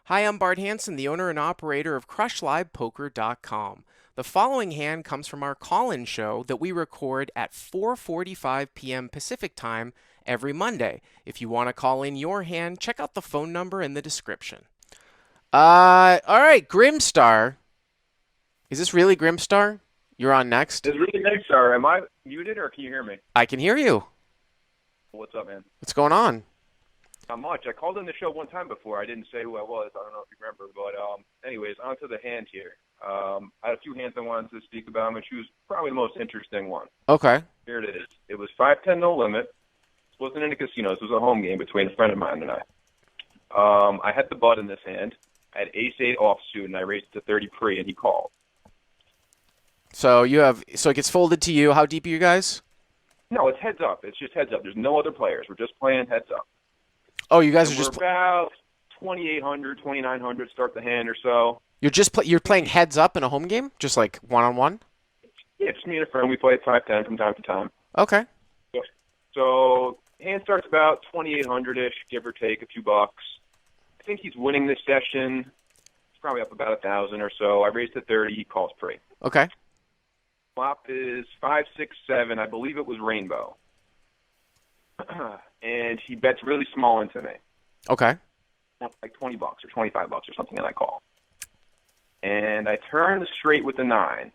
Hi, I'm Bart Hanson, the owner and operator of CrushLivePoker.com. The following hand comes from our call-in show that we record at 4:45 p.m. Pacific Time every Monday. If you want to call in your hand, check out the phone number in the description. All right, Grimstarr. Is this really Grimstarr? You're on next. It's really nice, sir. Am I muted or can you hear me? I can hear you. What's up, man? What's going on? Not much. I called in the show one time before. I didn't say who I was. I don't know if you remember. But anyways, on to the hand here. I had a few hands I wanted to speak about. I'm going to choose probably the most interesting one. Okay. Here it is. It was 5-10 no limit. This wasn't in a casino. This was a home game between a friend of mine and I. I had the bud in this hand. I had ace-8 offsuit, and I raised it to 30 pre, and he called. So it gets folded to you. How deep are you guys? No, it's heads up. It's just heads up. There's no other players. We're just playing heads up. Oh, you guys And are we're just about 2,800, 2,900 start the hand or so. you're playing heads up in a home game, just like one-on-one? Yeah, just me and a friend. We play at 5-10 from time to time. Okay. So hand starts about 2,800-ish, give or take a few bucks. I think he's winning this session. He's probably up about 1,000 or so. I raised to 30. He calls pre. Okay. Flop is 5, 6, 7. I believe it was rainbow. And he bets really small into me. Okay. Like 20 bucks or 25 bucks or something, and I call. And I turn the straight with the 9.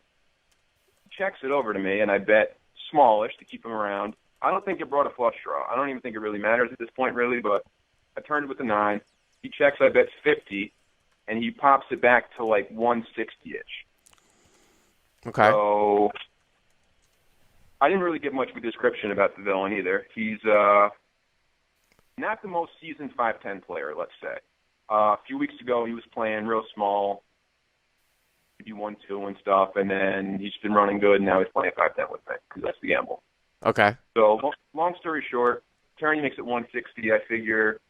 He checks it over to me, and I bet smallish to keep him around. I don't think it brought a flush draw. I don't even think it really matters at this point, really, but I turned with the 9. He checks, I bet 50, and he pops it back to like 160-ish. Okay. So I didn't really get much of a description about the villain either. He's not the most seasoned 5-10 player, let's say. A few weeks ago, he was playing real small, maybe 1-2 and stuff, and then he's been running good, and now he's playing 5-10 with me because that's the gamble. Okay. So long story short, turn he makes it 160. I figure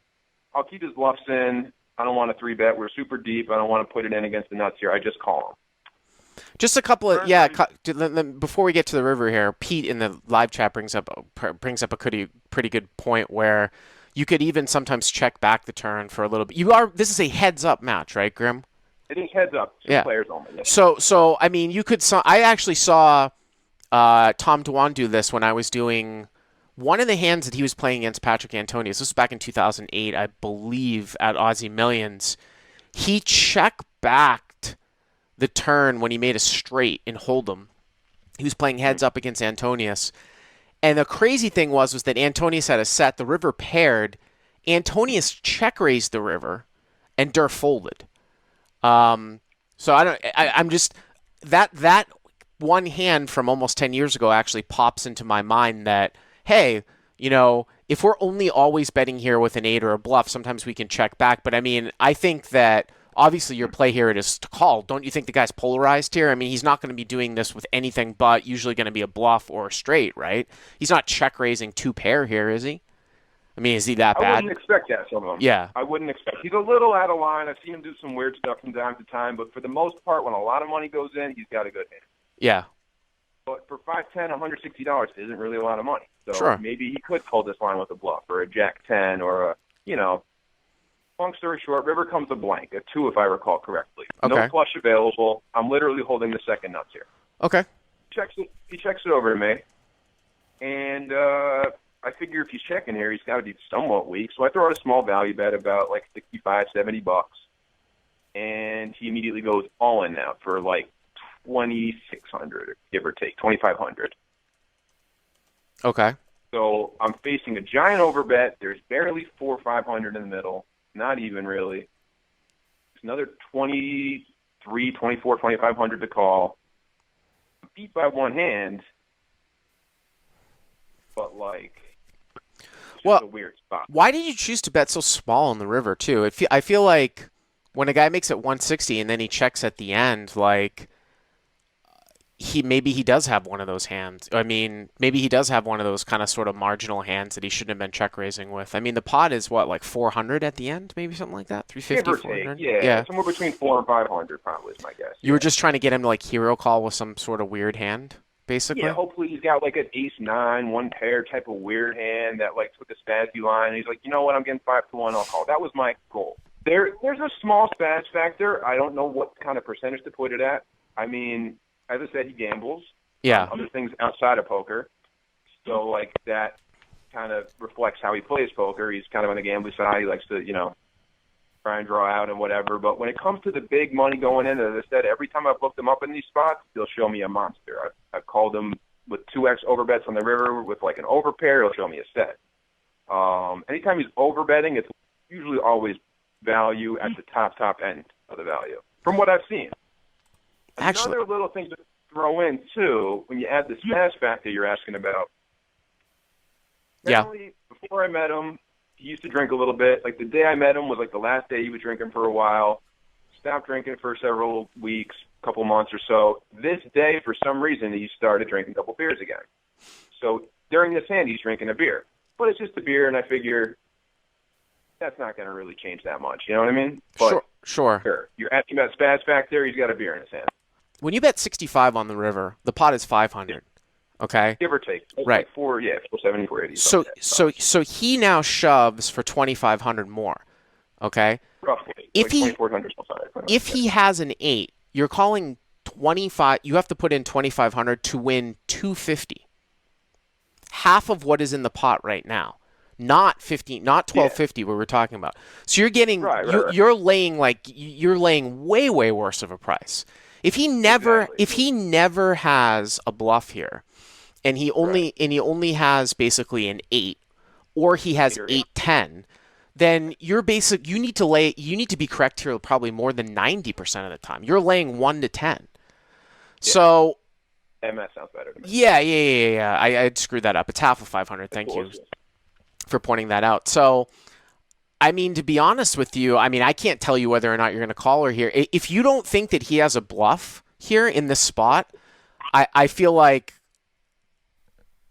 I'll keep his bluffs in. I don't want to 3-bet. We're super deep. I don't want to put it in against the nuts here. I just call him. Just a couple of before we get to the river here, Pete in the live chat brings up a pretty good point where you could even sometimes check back the turn for a little bit. This is a heads up match, right, Grim? It is heads up. Two players only. Yes. So I mean, I actually saw Tom Dwan do this when I was doing one of the hands that he was playing against Patrick Antonius. This was back in 2008, I believe, at Aussie Millions. He check-backed the turn when he made a straight in Hold'em. He was playing heads up against Antonius. And the crazy thing was that Antonius had a set. The river paired. Antonius check-raised the river, and Durr folded. So I'm just that one hand from almost 10 years ago actually pops into my mind that, hey, if we're only always betting here with an 8 or a bluff, sometimes we can check back. But I mean, I think that obviously your play here is to call. Don't you think the guy's polarized here? I mean, he's not going to be doing this with anything but usually going to be a bluff or a straight, right? He's not check raising 2-pair here, is he? I mean, is he that bad? I wouldn't expect that from him. Yeah. I wouldn't expect. He's a little out of line. I've seen him do some weird stuff from time to time, but for the most part, when a lot of money goes in, he's got a good hand. Yeah. But for 5-10, $160 isn't really a lot of money. So sure. Maybe he could call this line with a bluff or a Jack-10 or a, long story short, river comes a blank, a 2 if I recall correctly. Okay. No flush available. I'm literally holding the second nuts here. Okay. He checks it over to me, and I figure if he's checking here, he's got to be somewhat weak. So I throw out a small value bet about like 65, 70 bucks, and he immediately goes all in now for like 2,600, give or take, 2,500. Okay. So I'm facing a giant overbet. There's barely 400 or 500 in the middle. Not even really. There's another 23, 24, 2,500 to call. I'm beat by one hand, but like, it's a weird spot. Why did you choose to bet so small in the river too? I feel like when a guy makes it 160 and then he checks at the end, like maybe he does have one of those hands. I mean, maybe he does have one of those kind of sort of marginal hands that he shouldn't have been check raising with. I mean, the pot is what, like 400 at the end, maybe something like that, 350, 400. Yeah, somewhere between 400 and 500 probably is my guess. You were just trying to get him to like hero call with some sort of weird hand, basically. Yeah, hopefully he's got like an ace-9, 1-pair type of weird hand that like took a spazzy line. And he's like, you know what, I'm getting 5-1, I'll call. That was my goal. There's a small spaz factor. I don't know what kind of percentage to put it at. I mean, as I said, he gambles Yeah. on other things outside of poker. So, like, that kind of reflects how he plays poker. He's kind of on the gambling side. He likes to, try and draw out and whatever. But when it comes to the big money going in, as I said, every time I've looked him up in these spots, he'll show me a monster. I've called him with 2x overbets on the river with, like, an overpair. He'll show me a set. Anytime he's overbetting, it's usually always value at the top end of the value, from what I've seen. Actually, Another little thing to throw in, too, when you add the spaz factor you're asking about. Apparently, before I met him, he used to drink a little bit. Like, the day I met him was, like, the last day he was drinking for a while. Stopped drinking for several weeks, couple months or so. This day, for some reason, he started drinking a couple beers again. So during this hand, he's drinking a beer. But it's just a beer, and I figure that's not going to really change that much. You know what I mean? But Sure. You're asking about spaz factor. He's got a beer in his hand. When you bet 65 on the river, the pot is 500. Okay? Give or take. It's Right. Like 470, 480. So he now shoves for 2,500 more. Okay? Roughly. If like he 2,400 something. if he has an 8, you're calling 25, you have to put in 2,500 to win 250. Half of what is in the pot right now. Not 15, not 1250 where we're talking about. So you're getting Right. you're laying way worse of a price. If he never has a bluff here, and he only has basically an 8, or he has 8-10, then you need to be correct here probably more than 90% of the time. You're laying 1 to 10. Yeah. So MS sounds better to me. Yeah. I'd screwed that up. It's half of 500. Thank you for pointing that out. So, I mean, to be honest with you, I can't tell you whether or not you're going to call her here. If you don't think that he has a bluff here in this spot, I feel like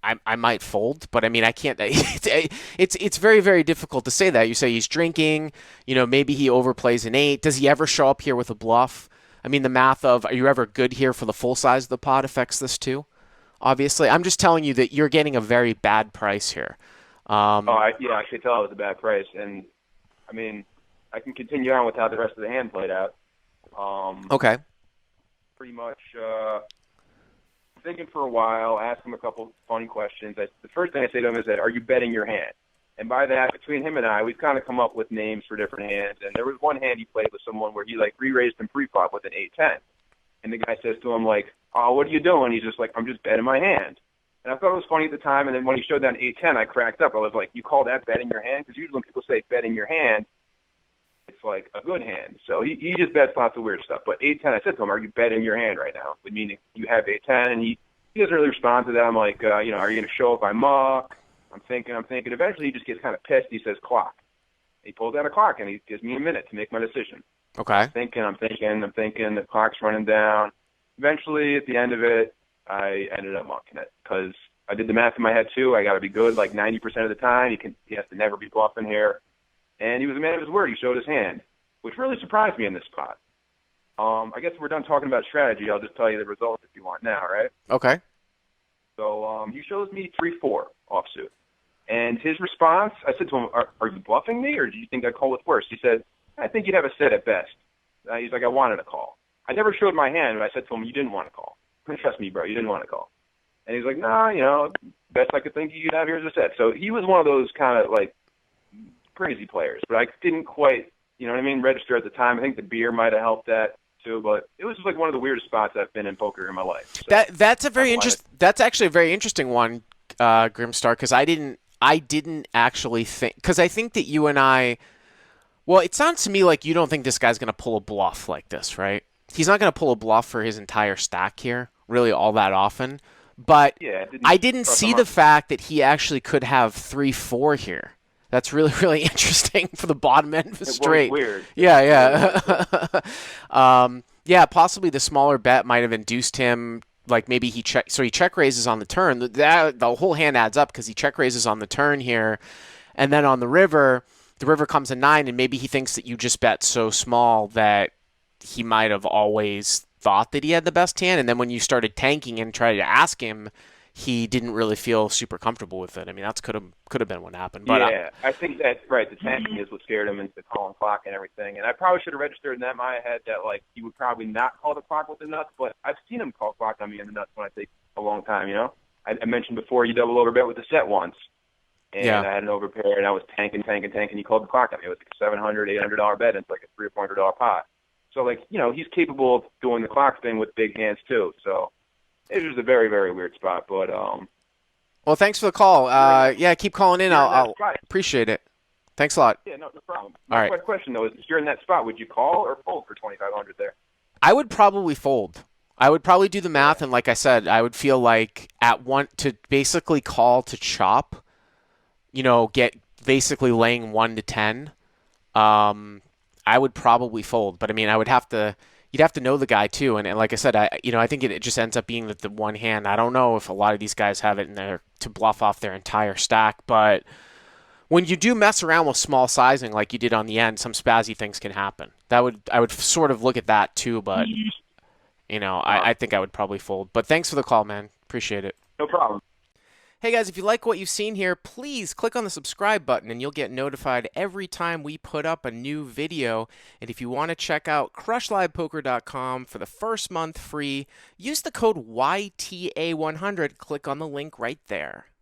I might fold, but I can't. It's very, very difficult to say that. You say he's drinking, maybe he overplays an 8. Does he ever show up here with a bluff? The math of are you ever good here for the full size of the pot affects this too. Obviously, I'm just telling you that you're getting a very bad price here. I could tell it was a bad price, and I can continue on with how the rest of the hand played out. Okay. Pretty much thinking for a while, asked him a couple funny questions. The first thing I say to him is that, are you betting your hand? And by that, between him and I, we've kind of come up with names for different hands. And there was one hand he played with someone where he, re-raised him pre-flop with an 8-10. And the guy says to him, oh, what are you doing? He's just like, I'm just betting my hand. And I thought it was funny at the time. And then when he showed that 8-10, I cracked up. I was like, you call that betting your hand? Because usually when people say betting your hand, it's like a good hand. So he just bets lots of weird stuff. But 8-10, I said to him, are you betting your hand right now? Meaning you have 8-10. And he doesn't really respond to that. I'm like, are you going to show up I muck? I'm thinking. Eventually, he just gets kind of pissed. He says, clock. He pulls out a clock, and he gives me a minute to make my decision. Okay. I'm thinking. The clock's running down. Eventually, at the end of it, I ended up mucking it because I did the math in my head, too. I got to be good 90% of the time. He has to never be bluffing here. And he was a man of his word. He showed his hand, which really surprised me in this spot. I guess if we're done talking about strategy, I'll just tell you the results if you want now, right? Okay. So he shows me 3-4 offsuit. And his response, I said to him, are you bluffing me, or do you think I'd call it worse? He said, I think you'd have a set at best. He's like, I wanted a call. I never showed my hand, but I said to him, you didn't want to call. Trust me, bro, you didn't want to call. And he's like, nah, best I could think you'd have here is a set. So he was one of those kind of, crazy players. But I didn't quite, register at the time. I think the beer might have helped that, too. But it was just one of the weirdest spots I've been in poker in my life. So that's actually a very interesting one, Grimstarr, because I didn't actually think, because I think that you and I, well, it sounds to me like you don't think this guy's going to pull a bluff like this, right? He's not going to pull a bluff for his entire stack here, really all that often. But yeah, I didn't see the fact that he actually could have 3-4 here. That's really, really interesting for the bottom end of the straight. Weird. Yeah. Possibly the smaller bet might have induced him. Maybe he check raises on the turn. The whole hand adds up because he check raises on the turn here, and then on the river comes a 9, and maybe he thinks that you just bet so small that he might have always thought that he had the best hand, and then when you started tanking and tried to ask him, he didn't really feel super comfortable with it. I mean, that's could have been what happened. But Yeah, I think that right. The tanking is what scared him into calling clock and everything. And I probably should have registered in that in my head that like he would probably not call the clock with the nuts. But I've seen him call clock on me in the nuts when I take a long time. You know, I mentioned before you double overbet with the set once, and yeah, I had an overpair and I was tanking. He called the clock on me. It was like a $700, $800 bet. And it's like a $300 or $400 pot. So like he's capable of doing the clock thing with big hands too. So it was a very very weird spot, but well, thanks for the call. Yeah, keep calling in. I'll appreciate it. Thanks a lot. Yeah, no problem. All My right. question, though, is if you're in that spot, would you call or fold for 2,500 there? I would probably fold. I would probably do the Yeah. math, and like I said, I would feel like at one to basically call to chop, get basically laying 1 to 10. I would probably fold, but I mean, you'd have to know the guy too, and like I said, I think it just ends up being that the one hand. I don't know if a lot of these guys have it in there to bluff off their entire stack, but when you do mess around with small sizing like you did on the end, some spazzy things can happen. I would sort of look at that too, but I think I would probably fold. But thanks for the call, man. Appreciate it. No problem. Hey guys, if you like what you've seen here, please click on the subscribe button and you'll get notified every time we put up a new video. And if you want to check out crushlivepoker.com for the first month free, use the code YTA100. Click on the link right there.